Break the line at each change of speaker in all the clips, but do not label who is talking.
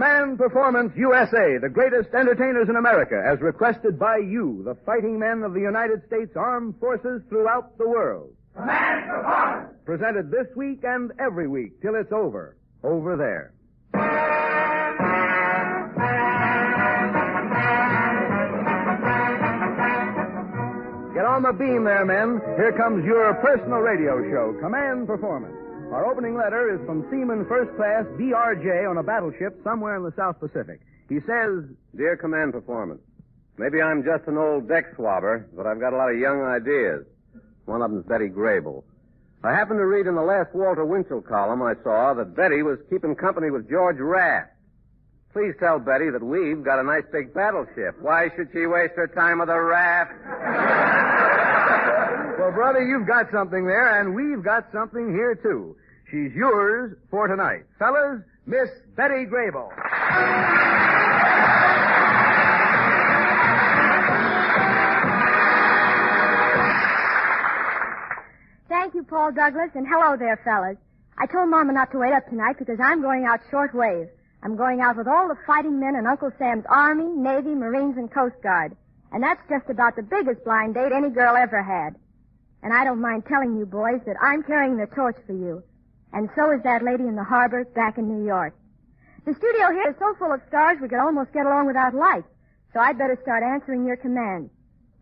Command Performance USA, the greatest entertainers in America, as requested by you, the fighting men of the United States Armed Forces throughout the world.
Command Performance!
Presented this week and every week till it's over. Over there. Get on the beam there, men. Here comes your personal radio show, Command Performance. Our opening letter is from Seaman First Class BRJ on a battleship somewhere in the South Pacific. He says,
Dear Command Performance, maybe I'm just an old deck swabber, but I've got a lot of young ideas. One of them's Betty Grable. I happened to read in the last Walter Winchell column I saw that Betty was keeping company with George Raft. Please tell Betty that we've got a nice big battleship. Why should she waste her time with a raft?
Well, brother, you've got something there, and we've got something here, too. She's yours for tonight. Fellas, Miss Betty Grable.
Thank you, Paul Douglas, and hello there, fellas. I told Mama not to wait up tonight because I'm going out shortwave. I'm going out with all the fighting men in Uncle Sam's Army, Navy, Marines, and Coast Guard. And that's just about the biggest blind date any girl ever had. And I don't mind telling you boys that I'm carrying the torch for you. And so is that lady in the harbor back in New York. The studio here is so full of stars we could almost get along without lights. So I'd better start answering your commands.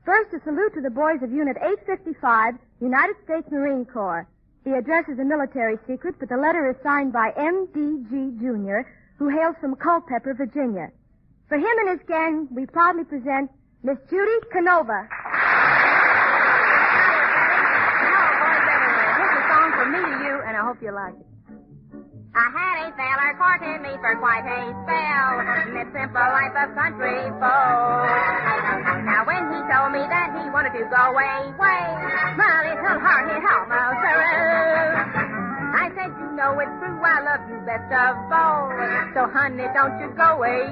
First, a salute to the boys of Unit 855, United States Marine Corps. The address is a military secret, but the letter is signed by M.D.G. Jr., who hails from Culpeper, Virginia. For him and his gang, we proudly present Miss Judy Canova.
Here's a song from me to you, and I hope you like it. I had a sailor courting me for quite a spell, mid simple life of country folk. Now when he told me that he wanted to go away, my little heart hit almost a roof. I said, you know it's true, I love you best of all, so honey, don't you go away.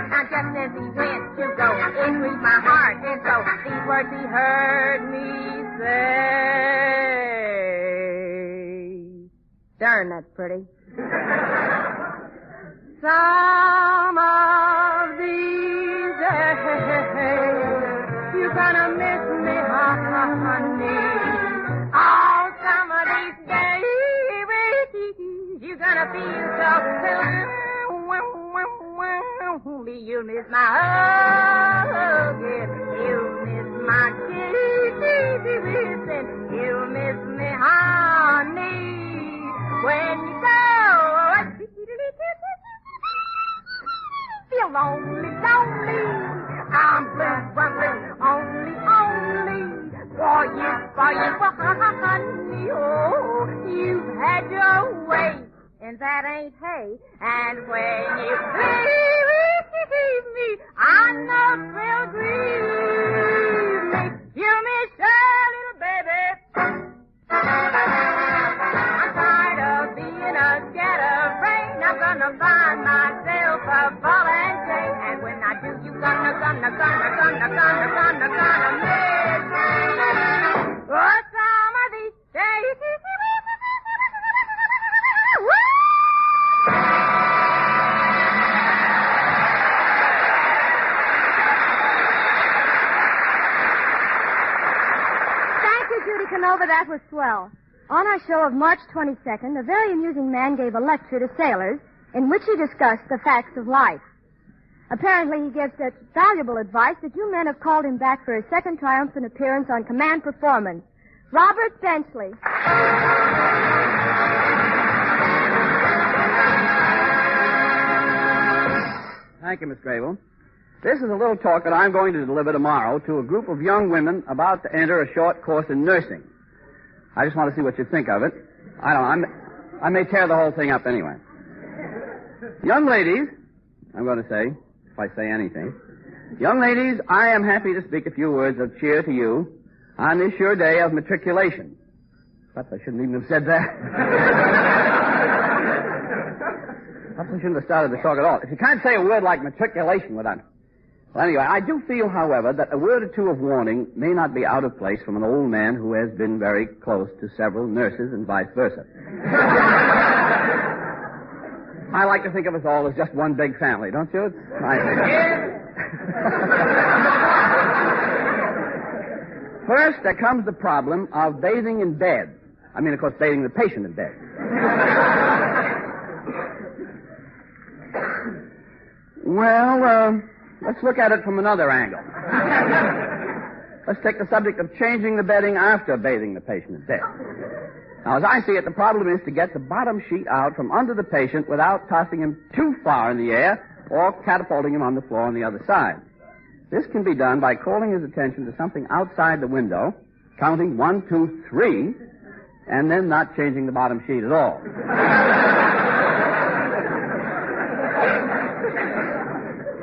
Now just as he went to go, it grieved my heart, and so these words he heard me say. Darn, that's pretty. Some of these days, you're gonna miss me, honey. Oh, some of these days, you're gonna feel so lonely. You'll miss my hug, you'll miss my kisses, you'll miss me, honey. When you go, feel lonely. I'm blue, only for you, honey. Oh, you've had your way, and that ain't hay. And when you leave me, I know they'll grieve me. You miss your little baby. I'm gonna find myself a ball and chain, and when I do, you gonna miss me. Oh, some of these days.
Thank you, Judy Canova. That was swell. On our show of March 22nd, a very amusing man gave a lecture to sailors in which he discussed the facts of life. Apparently, he gave such valuable advice that you men have called him back for his second triumphant appearance on Command Performance. Robert Benchley.
Thank you, Miss Grable. This is a little talk that I'm going to deliver tomorrow to a group of young women about to enter a short course in nursing. I just want to see what you think of it. I may tear the whole thing up anyway. Young ladies, I'm going to say, if I say anything. Young ladies, I am happy to speak a few words of cheer to you on this your day of matriculation. Perhaps I shouldn't even have said that. Perhaps I shouldn't have started the talk at all. If you can't say a word like matriculation without... Well, anyway, I do feel, however, that a word or two of warning may not be out of place from an old man who has been very close to several nurses and vice versa. I like to think of us all as just one big family, don't you? It's nice. First, there comes the problem of bathing in bed. I mean, of course, bathing the patient in bed. Well, let's look at it from another angle. Let's take the subject of changing the bedding after bathing the patient in bed. Now, as I see it, the problem is to get the bottom sheet out from under the patient without tossing him too far in the air or catapulting him on the floor on the other side. This can be done by calling his attention to something outside the window, counting 1, 2, 3, and then not changing the bottom sheet at all.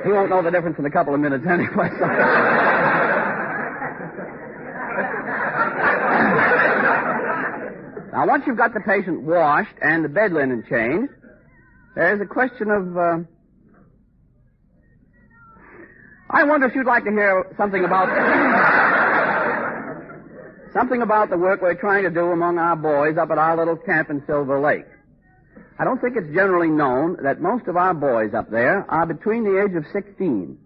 He won't know the difference in a couple of minutes anyway. Now, once you've got the patient washed and the bed linen changed, there's a question of, I wonder if you'd like to hear something about the work we're trying to do among our boys up at our little camp in Silver Lake. I don't think it's generally known that most of our boys up there are between the age of 16.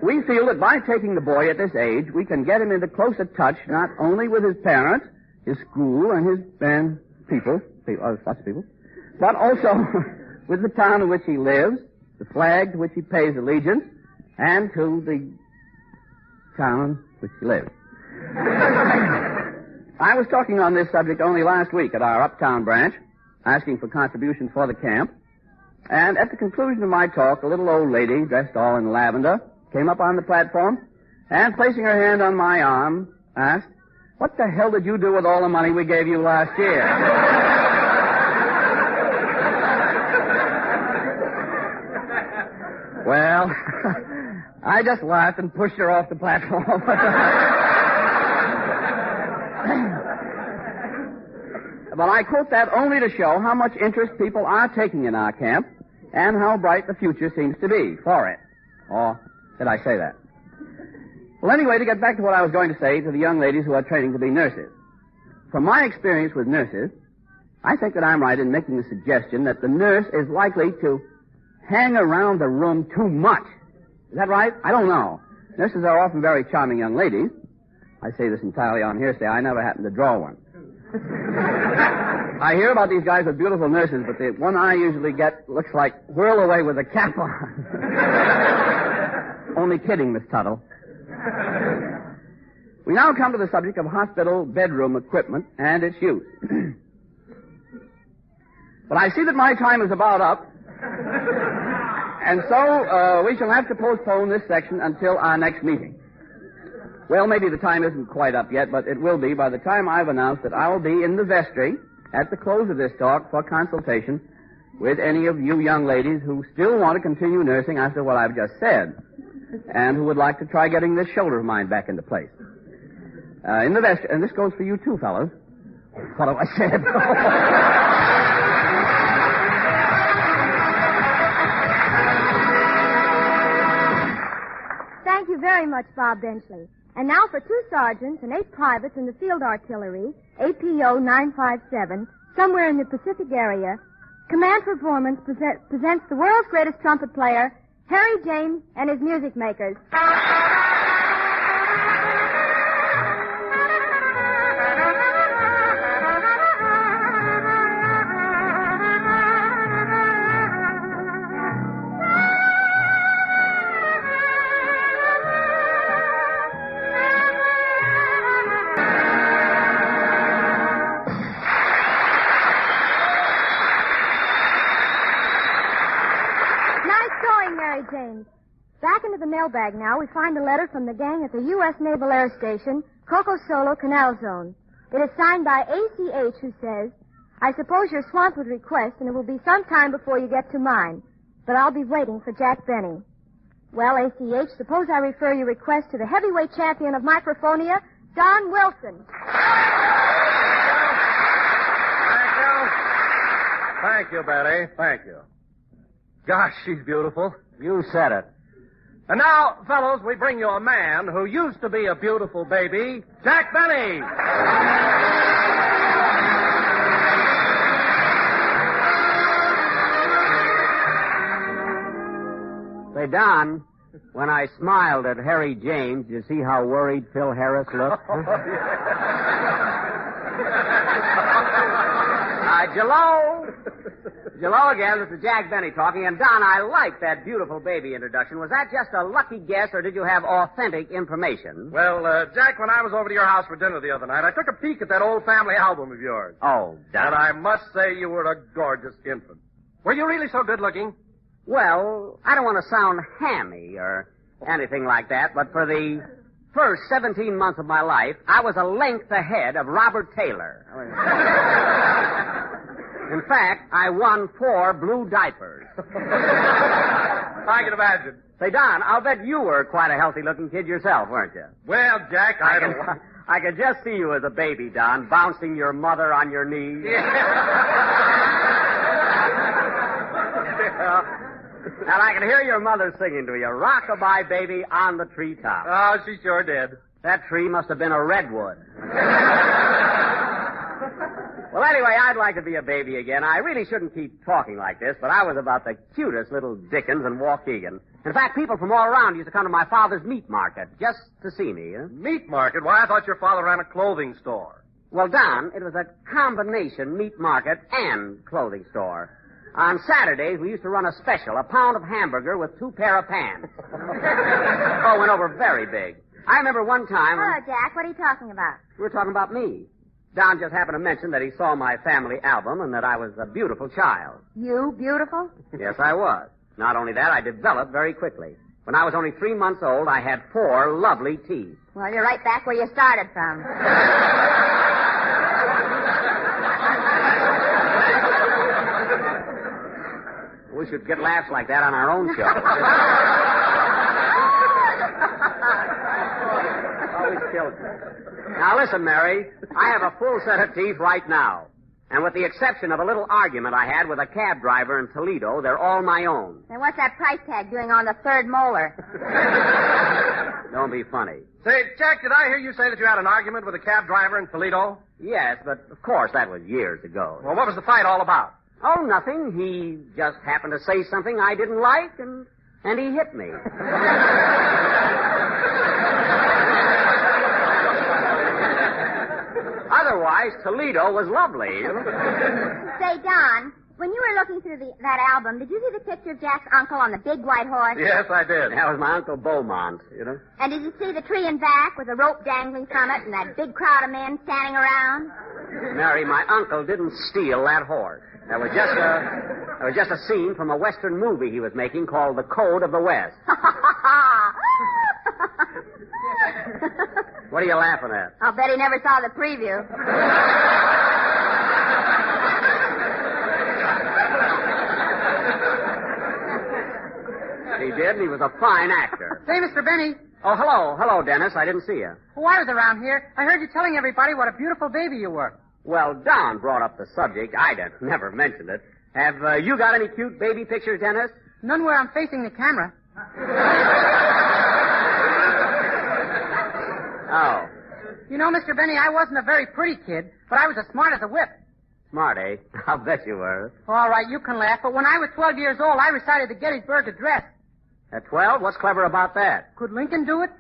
We feel that by taking the boy at this age, we can get him into closer touch not only with his parents, his school, and his people, but also with the town in which he lives, the flag to which he pays allegiance, and to the town in which he lives. I was talking on this subject only last week at our Uptown branch, asking for contributions for the camp, and at the conclusion of my talk, a little old lady, dressed all in lavender, came up on the platform, and placing her hand on my arm, asked, "What the hell did you do with all the money we gave you last year?" Well, I just laughed and pushed her off the platform. But I quote that only to show how much interest people are taking in our camp and how bright the future seems to be for it. Or did I say that? Well, anyway, to get back to what I was going to say to the young ladies who are training to be nurses. From my experience with nurses, I think that I'm right in making the suggestion that the nurse is likely to hang around the room too much. Is that right? I don't know. Nurses are often very charming young ladies. I say this entirely on hearsay. I never happened to draw one. I hear about these guys with beautiful nurses, but the one I usually get looks like whirl away with a cap on. Only kidding, Miss Tuttle. We now come to the subject of hospital bedroom equipment and its use. But I see that my time is about up, and so we shall have to postpone this section until our next meeting. Well, maybe the time isn't quite up yet, but it will be by the time I've announced that I will be in the vestry at the close of this talk for consultation with any of you young ladies who still want to continue nursing after what I've just said, and who would like to try getting this shoulder of mine back into place. In the vestry, and this goes for you too, fellows. What have I said?
Thank you very much, Bob Benchley. And now for 2 sergeants and 8 privates in the field artillery, APO 957, somewhere in the Pacific area, Command Performance presents the world's greatest trumpet player, Harry James and his music makers. James. Back into the mailbag now, we find a letter from the gang at the U.S. Naval Air Station, Coco Solo Canal Zone. It is signed by ACH, who says, "I suppose you're swamped with requests, and it will be some time before you get to mine. But I'll be waiting for Jack Benny." Well, ACH, suppose I refer your request to the heavyweight champion of microphonia, Don Wilson.
Thank you, Betty. Thank you. Gosh, she's beautiful. You said it. And now, fellows, we bring you a man who used to be a beautiful baby, Jack Benny.
Say, Don, when I smiled at Harry James, you see how worried Phil Harris looked? Jello again, this is Jack Benny talking. And, Don, I like that beautiful baby introduction. Was that just a lucky guess, or did you have authentic information?
Well, Jack, when I was over to your house for dinner the other night, I took a peek at that old family album of yours.
Oh, Don.
And I must say you were a gorgeous infant. Were you really so good looking?
Well, I don't want to sound hammy or anything like that, but for the first 17 months of my life, I was a length ahead of Robert Taylor. In fact, I won 4 blue diapers.
I can imagine.
Say, Don, I'll bet you were quite a healthy-looking kid yourself, weren't you?
Well, Jack,
I could just see you as a baby, Don, bouncing your mother on your knees. And I can hear your mother singing to you, "Rock-a-bye, baby, on the treetop."
Oh, she sure did.
That tree must have been a redwood. Well, anyway, I'd like to be a baby again. I really shouldn't keep talking like this, but I was about the cutest little Dickens in Waukegan. In fact, people from all around used to come to my father's meat market just to see me.
Meat market? Why, I thought your father ran a clothing store.
Well, Don, it was a combination meat market and clothing store. On Saturdays, we used to run a special, a pound of hamburger with 2 pair of pants. Oh, it went over very big. I remember one time...
Hello, Jack. What are you talking about?
We were talking about me. Don just happened to mention that he saw my family album and that I was a beautiful child.
You beautiful?
Yes, I was. Not only that, I developed very quickly. When I was only 3 months old, I had 4 lovely teeth.
Well, you're right back where you started from.
We should get laughs like that on our own show. Always kills me. Now, listen, Mary. I have a full set of teeth right now. And with the exception of a little argument I had with a cab driver in Toledo, they're all my own.
And what's that price tag doing on the 3rd molar?
Don't be funny.
Say, Jack, did I hear you say that you had an argument with a cab driver in Toledo?
Yes, but of course that was years ago.
Well, what was the fight all about?
Oh, nothing. He just happened to say something I didn't like, and he hit me. Otherwise, Toledo was lovely.
Say, Don, when you were looking through that album, did you see the picture of Jack's uncle on the big white horse?
Yes, I did.
That was my Uncle Beaumont,
And did you see the tree in back with a rope dangling from it and that big crowd of men standing around?
Mary, my uncle didn't steal that horse. That was just a scene from a Western movie he was making called The Code of the West. What are you laughing at?
I'll bet he never saw the preview.
He did, and he was a fine actor.
Say, Mr. Benny.
Oh, hello. Hello, Dennis. I didn't see you.
Well, I was around here. I heard you telling everybody what a beautiful baby you were.
Well, Don brought up the subject. I never mentioned it. Have you got any cute baby pictures, Dennis?
None where I'm facing the camera.
Oh.
You know, Mr. Benny, I wasn't a very pretty kid, but I was as smart as a whip.
Smart, eh? I'll bet you were.
All right, you can laugh, but when I was 12 years old, I recited the Gettysburg Address.
At 12? What's clever about that?
Could Lincoln do it?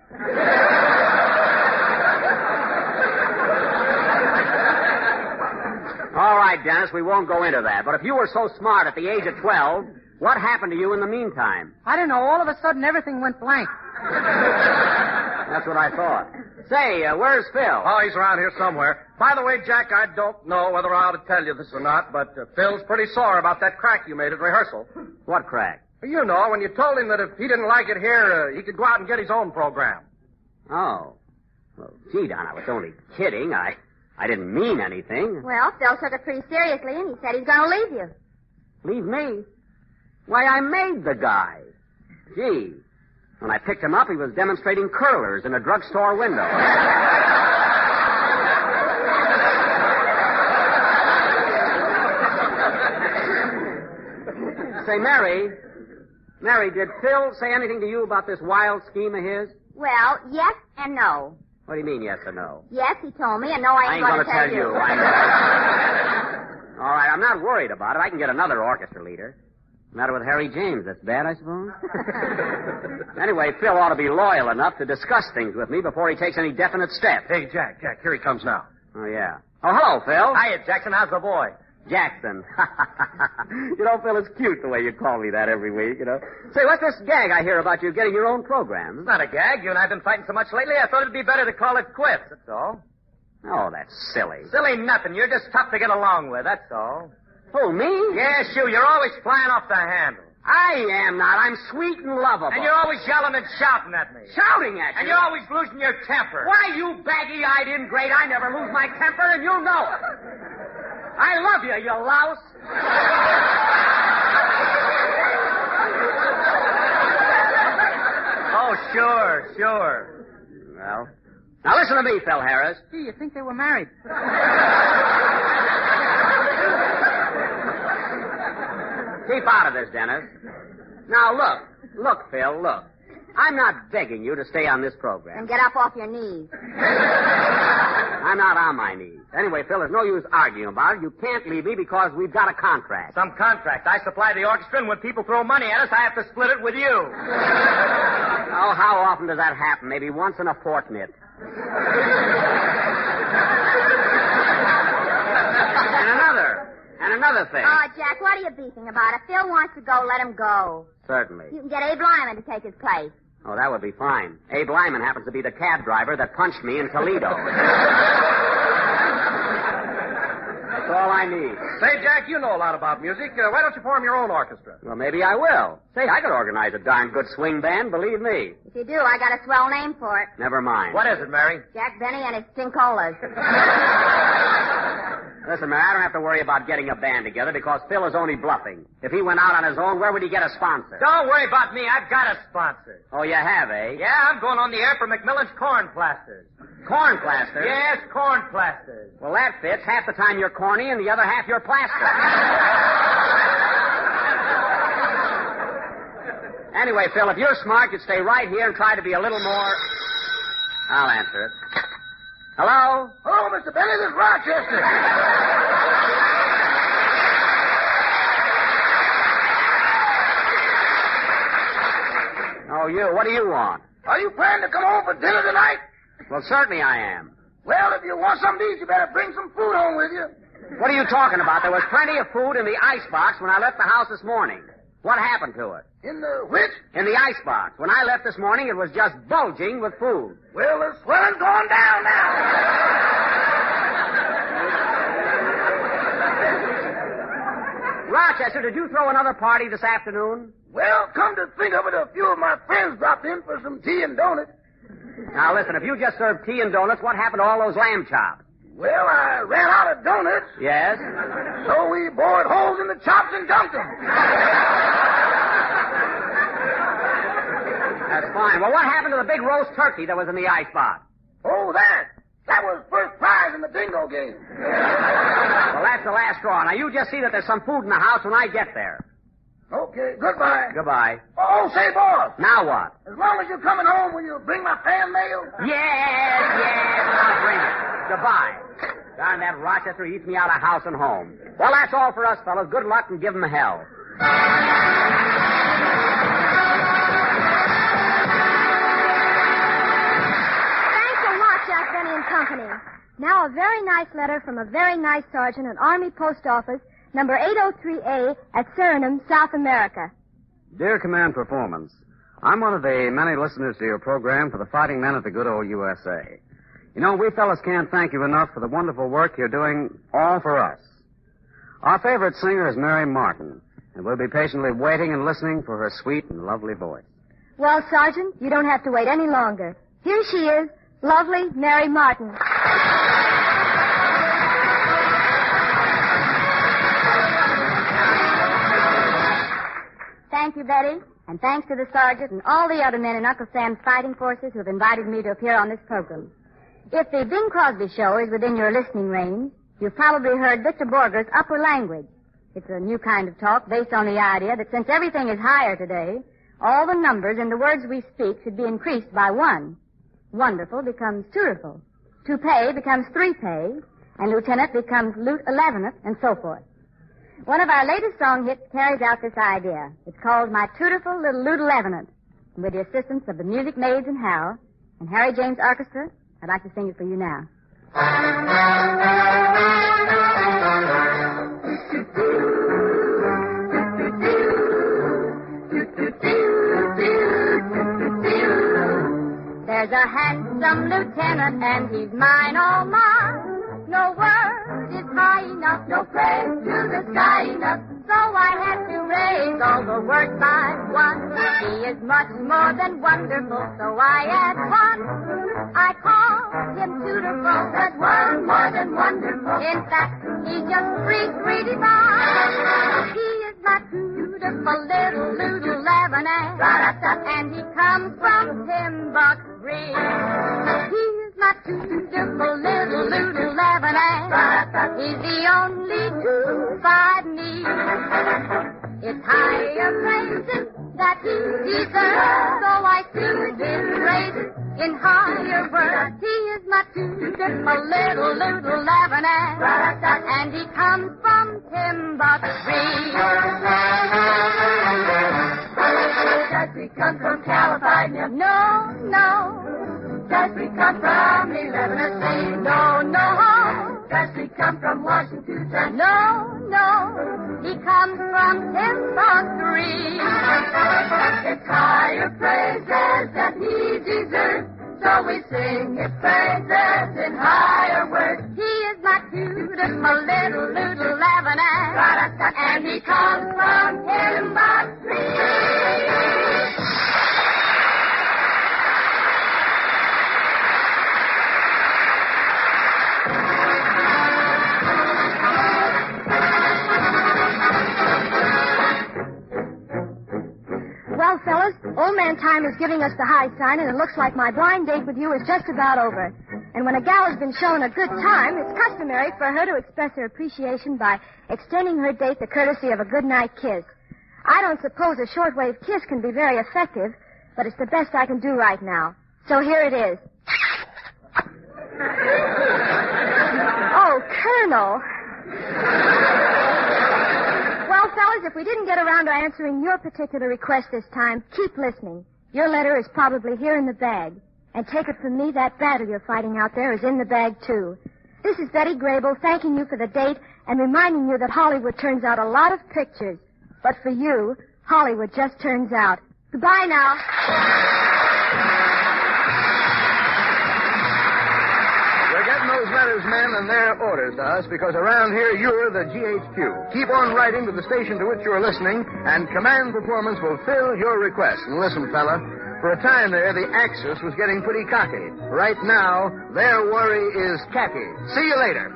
All right, Dennis, we won't go into that. But if you were so smart at the age of 12, what happened to you in the meantime?
I don't know. All of a sudden, everything went blank.
That's what I thought. Say, where's Phil?
Oh, he's around here somewhere. By the way, Jack, I don't know whether I ought to tell you this or not, but Phil's pretty sore about that crack you made at rehearsal.
What crack?
You know, when you told him that if he didn't like it here, he could go out and get his own program.
Oh. Well, gee, Don, I was only kidding. I didn't mean anything.
Well, Phil took it pretty seriously, and he said he's going to leave you.
Leave me? Why, I made the guy. Gee. When I picked him up, he was demonstrating curlers in a drugstore window. Say, Mary, did Phil say anything to you about this wild scheme of his?
Well, yes and no.
What do you mean, yes or no?
Yes, he told me, and no, I ain't
going to
tell you.
All right, I'm not worried about it. I can get another orchestra leader. Matter with Harry James. That's bad, I suppose? Anyway, Phil ought to be loyal enough to discuss things with me before he takes any definite step.
Hey, Jack, here he comes now.
Oh, yeah. Oh, hello, Phil.
Hiya, Jackson. How's the boy?
Jackson. You know, Phil, it's cute the way you call me that every week, you know. Say, what's this gag I hear about you getting your own program?
It's not a gag. You and I have been fighting so much lately, I thought it'd be better to call it quits, that's all.
Oh, that's silly.
Silly nothing. You're just tough to get along with, that's all.
Who, me?
Yes, you're always flying off the handle.
I am not. I'm sweet and lovable.
And you're always yelling and shouting at me.
Shouting at you?
And you're always losing your temper.
Why, you baggy-eyed ingrate, I never lose my temper, and you know it. I love you, you louse.
Oh, sure.
Well, now listen to me, Phil Harris.
Gee, you think they were married?
Keep out of this, Dennis. Now, look, Phil, look. I'm not begging you to stay on this program.
And get up off your knees.
I'm not on my knees. Anyway, Phil, there's no use arguing about it. You can't leave me because we've got a contract.
Some contract. I supply the orchestra, and when people throw money at us, I have to split it with you.
Oh, how often does that happen? Maybe once in a fortnight. And another thing.
Oh, Jack, what are you beefing about? If Phil wants to go, let him go.
Certainly.
You can get Abe Lyman to take his place.
Oh, that would be fine. Abe Lyman happens to be the cab driver that punched me in Toledo. That's all I need.
Say, Jack, you know a lot about music. Why don't you form your own orchestra?
Well, maybe I will. Say, I could organize a darn good swing band, believe me.
If you do, I got a swell name for it.
Never mind.
What is it, Mary?
Jack Benny and his Stinkolas.
Listen, Mary, I don't have to worry about getting a band together because Phil is only bluffing. If he went out on his own, where would he get a sponsor?
Don't worry about me. I've got a sponsor.
Oh, you have, eh?
Yeah, I'm going on the air for Macmillan's Corn Plasters.
Corn plasters?
Yes, corn plasters.
Well, that fits. Half the time you're corny and the other half you're plaster. Anyway, Phil, if you're smart, you'd stay right here and try to be a little more... I'll answer it. Hello?
Hello, Mr. Benny. This is Rochester.
Oh, you. What do you want?
Are you planning to come home for dinner tonight?
Well, certainly I am.
Well, if you want some to eat, you better bring some food home with you.
What are you talking about? There was plenty of food in the icebox when I left the house this morning. What happened to it?
In the which?
In the icebox. When I left this morning, it was just bulging with food.
Well, the swelling's gone down now.
Rochester, did you throw another party this afternoon?
Well, come to think of it, a few of my friends dropped in for some tea and donuts.
Now, listen, if you just served tea and donuts, what happened to all those lamb chops?
Well, I ran out of donuts.
Yes?
So we bored holes in the chops and dumped them.
That's fine. Well, what happened to the big roast turkey that was in the icebox?
Oh, that was first prize in the bingo game.
Well, that's the last straw. Now, you just see that there's some food in the house when I get there.
Okay, goodbye.
Goodbye.
Oh, say, boss.
Now what?
As long as you're coming home, will you bring my fan mail?
Yes, I'll bring it. Goodbye. Darn, that Rochester eats me out of house and home. Well, that's all for us, fellas. Good luck and give 'em hell.
Thanks a lot, Jack Benny and Company. Now a very nice letter from a very nice sergeant at Army Post Office, number 803A at Suriname, South America.
Dear Command Performance, I'm one of the many listeners to your program for the fighting men of the good old USA. You know, we fellas can't thank you enough for the wonderful work you're doing all for us. Our favorite singer is Mary Martin, and we'll be patiently waiting and listening for her sweet and lovely voice.
Well, Sergeant, you don't have to wait any longer. Here she is, lovely Mary Martin. Thank you, Betty, and thanks to the Sergeant and all the other men in Uncle Sam's fighting forces who have invited me to appear on this program. If the Bing Crosby Show is within your listening range, you've probably heard Victor Borger's upper language. It's a new kind of talk based on the idea that since everything is higher today, all the numbers in the words we speak should be increased by one. Wonderful becomes twoiful. Toupee becomes threepay, and lieutenant becomes lieutenant, and so forth. One of our latest song hits carries out this idea. It's called My Tutiful Little Loodle Evidence. And with the assistance of the Music Maids and Hal and Harry James Orchestra, I'd like to sing it for you now. There's a handsome lieutenant and he's mine, all mine. No word is high enough, no praise to the sky enough. So I had to raise all the words by one. He is much more than wonderful, so I add one. I call him beautiful, that's one more than wonderful. In fact, he's just sweet divine. He is my beautiful little Lebanon, and he comes from Timbuktu. He is my beautiful little Lebanon. He's the only truth I need. It's higher praises that he deserves, so I sing his praises in higher words. He is my beautiful little Lebanon, and he comes from Timbuktu. Does he come from California? No. Does he come from 11th Street? No. Does he come from Washington? No. He comes from Timbuktu. It's higher praises that he deserves, so we sing his praises in higher words. He is my beautiful little Lebanon, and he comes from Timbuktu. Well, fellas, Old Man Time is giving us the high sign, and it looks like my blind date with you is just about over. And when a gal has been shown a good time, it's customary for her to express her appreciation by extending her date the courtesy of a goodnight kiss. I don't suppose a shortwave kiss can be very effective, but it's the best I can do right now. So here it is. Oh, Colonel. Well, fellas, if we didn't get around to answering your particular request this time, keep listening. Your letter is probably here in the bag. And take it from me, that battle you're fighting out there is in the bag, too. This is Betty Grable thanking you for the date and reminding you that Hollywood turns out a lot of pictures. But for you, Hollywood just turns out. Goodbye now.
We're getting those letters, men, and their orders to us, because around here you're the GHQ. Keep on writing to the station to which you're listening, and Command Performance will fill your request. And listen, fella, for a time there, the Axis was getting pretty cocky. Right now, their worry is khaki. See you later.